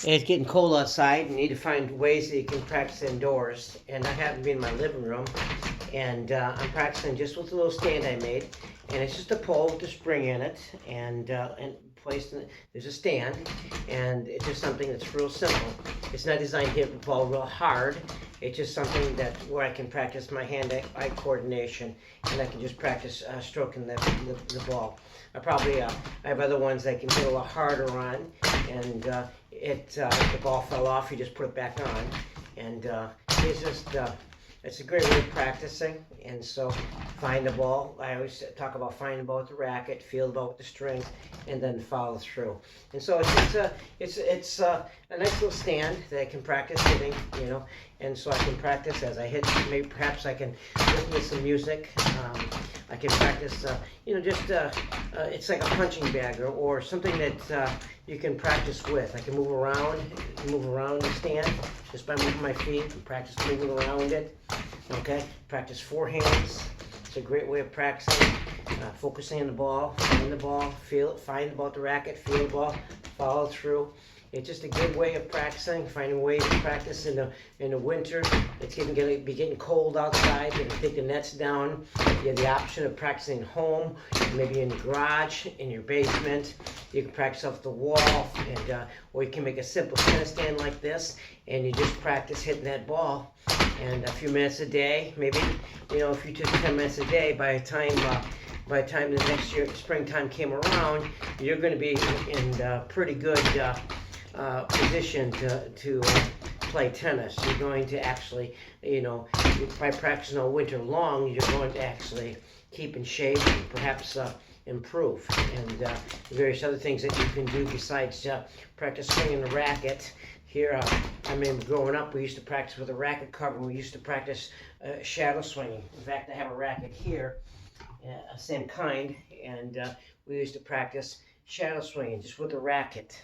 It's getting cold outside, and you need to find ways that you can practice indoors. And I happen to be in my living room, and I'm practicing just with a little stand I made. And it's just a pole with a spring in it, and placed in it. There's a stand, and it's just something that's real simple. It's not designed to hit the ball real hard. It's just something that where I can practice my hand-eye coordination, and I can just practice stroking the ball. I have other ones I can hit a lot harder on, and if the ball fell off, you just put it back on, and it's a great way of practicing. And so find the ball. I always talk about finding the ball with the racket, feel the ball with the strings, and then follow through. And so it's a nice little stand that I can practice hitting, and so I can practice as I hit. Maybe perhaps I can listen to some music. I can practice, it's like a punching bag or something that you can practice with. I can move around the stand just by moving my feet and practice moving around it. Okay, practice forehands. It's a great way of practicing. Focusing on the ball, find the ball, feel it, find the ball at the racket, feel the ball, follow through. It's just a good way of practicing, finding ways to practice in the winter. It's going to be getting cold outside. You can take the nets down. You have the option of practicing home, maybe in the garage, in your basement. You can practice off the wall, or you can make a simple tennis stand like this, and you just practice hitting that ball. And a few minutes a day, maybe, if you took 10 minutes a day, by the time the next year, springtime came around, you're going to be in pretty good position to play tennis. You're going to actually, by practicing all winter long, you're going to actually keep in shape and perhaps improve. And various other things that you can do besides practice swinging the racket. Here, growing up, we used to practice with a racket cover. We used to practice shadow swinging. In fact, I have a racket here, same kind, and we used to practice shadow swinging just with a racket.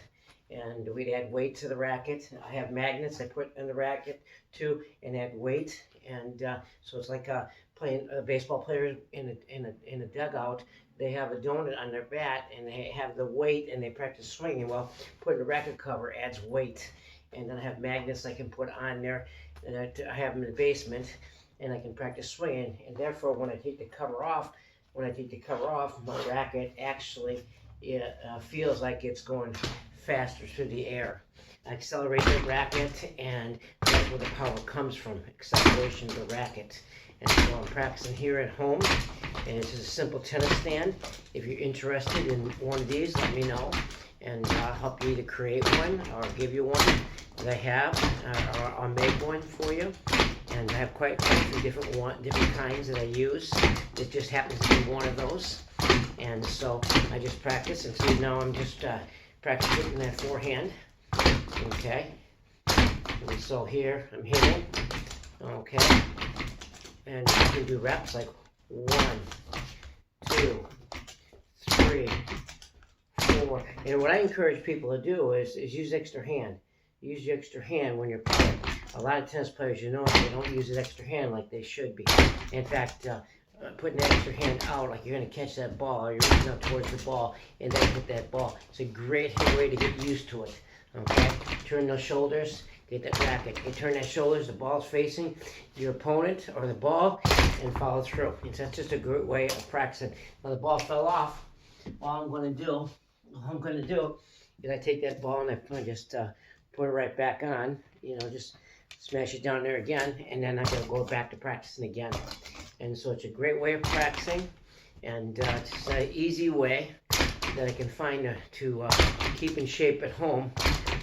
And we'd add weight to the racket. I have magnets I put in the racket too, and add weight. And so it's like playing baseball players in a dugout. They have a donut on their bat, and they have the weight, and they practice swinging. Well, putting the racket cover adds weight. And then I have magnets I can put on there, and I have them in the basement, and I can practice swinging. And therefore, when I take the cover off, my racket actually feels like it's going faster through the air. I accelerate the racket, and that's where the power comes from, acceleration of the racket. And so I'm practicing here at home, and it's just a simple tennis stand. If you're interested in one of these, let me know, and I'll help you either create one or give you one that I have, or I'll make one for you. And I have quite a few different kinds that I use. It just happens to be one of those. And so I just practice, and see now I'm just practicing hitting that forehand. Okay. And so here I'm hitting. Okay. And you can do reps like 1, 2, 3, 4. And what I encourage people to do is use extra hand. Use your extra hand when you're playing. A lot of tennis players, they don't use an extra hand like they should be. In fact, putting that extra hand out like you're going to catch that ball, or you're reaching out towards the ball and then hit that ball. It's a great way to get used to it. Okay? Turn those shoulders, get that racket. You turn that shoulders, the ball's facing your opponent or the ball, and follow through. And so that's just a great way of practicing. Now the ball fell off. All I'm going to do is I take that ball and I just put it right back on. Just smash it down there again, and then I'm going to go back to practicing again. And so it's a great way of practicing, and it's an easy way that I can find to keep in shape at home,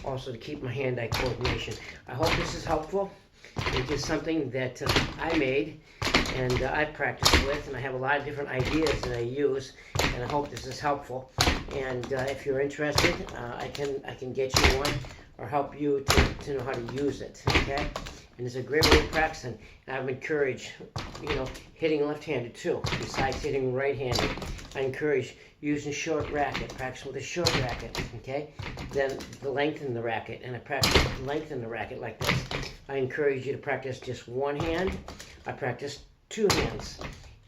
also to keep my hand-eye coordination. I hope this is helpful. It's just something that I made and I practice with, and I have a lot of different ideas that I use, and I hope this is helpful. And if you're interested, I can get you one or help you to know how to use it. Okay? And it's a great way of practicing. And I would encourage, hitting left-handed too, besides hitting right-handed. I encourage using short racket, practice with a short racket, okay? Then lengthen the racket, and I practice lengthen the racket like this. I encourage you to practice just one hand. I practice two hands,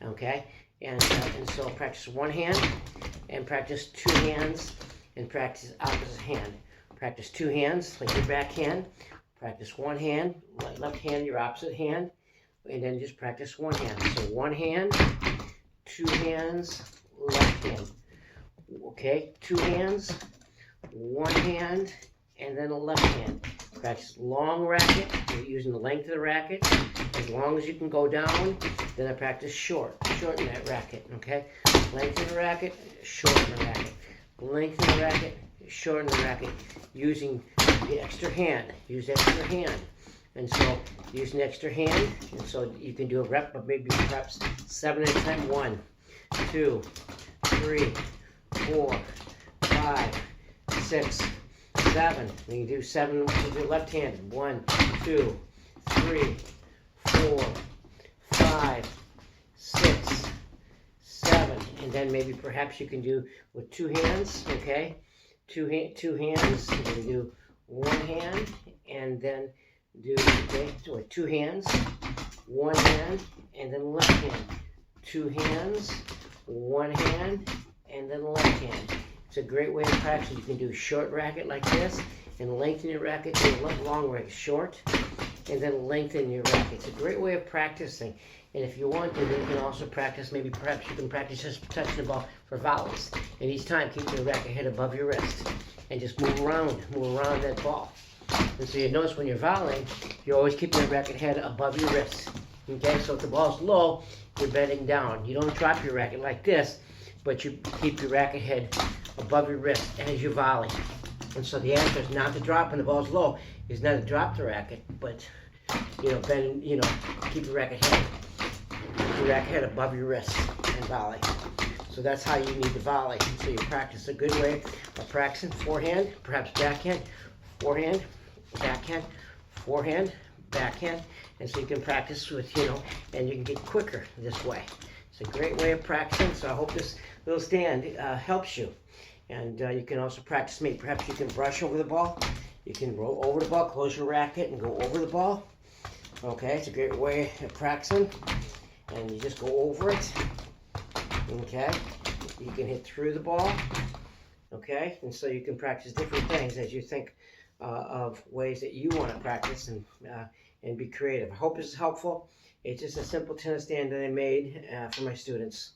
okay? And so practice one hand, and practice two hands, and practice opposite hand. Practice two hands, like your backhand. Practice one hand, left hand, your opposite hand, and then just practice one hand. So one hand, two hands, left hand. Okay, two hands, one hand, and then a left hand. Practice long racket. You're using the length of the racket as long as you can go down. Then I practice shorten that racket. Okay, length of the racket, shorten the racket. Length of the racket, shorten the racket. Using the extra hand. Use extra hand. And so use an extra hand. And so you can do a rep of maybe perhaps 7 at a time. 1, 2, 3, 4, 5, 6, 7. And you do 7 with your left hand. 1, 2, 3, 4, 5, 6, 7. And then maybe perhaps you can do with two hands, okay? Two hands. You're going to do one hand and then do, okay, so with two hands, one hand, and then left hand. Two hands, one hand, and then left hand. It's a great way to practice. You can do short racket like this, and lengthen your racket, do a long racket, short, and then lengthen your racket. It's a great way of practicing. And if you want to, then you can also practice, maybe perhaps you can practice just touching the ball for volleys. And each time, keep your racket head above your wrist. And just move around that ball. And so you notice when you're volleying, you always keep your racket head above your wrist. Okay, so if the ball's low, you're bending down. You don't drop your racket like this, but you keep your racket head above your wrist as you volley. And so the answer is not to drop when the ball's low, is not to drop the racket, but bend, keep your racket head above your wrist and volley. So that's how you need to volley. So you practice a good way of practicing forehand, perhaps backhand, forehand, backhand, forehand, backhand. And so you can practice with, and you can get quicker this way. It's a great way of practicing. So I hope this little stand helps you. And you can also practice, maybe perhaps you can brush over the ball. You can roll over the ball, close your racket, and go over the ball. Okay, it's a great way of practicing. And you just go over it. Okay, you can hit through the ball. Okay, and so you can practice different things as you think of ways that you want to practice and be creative. I hope this is helpful. It's just a simple tennis stand that I made for my students.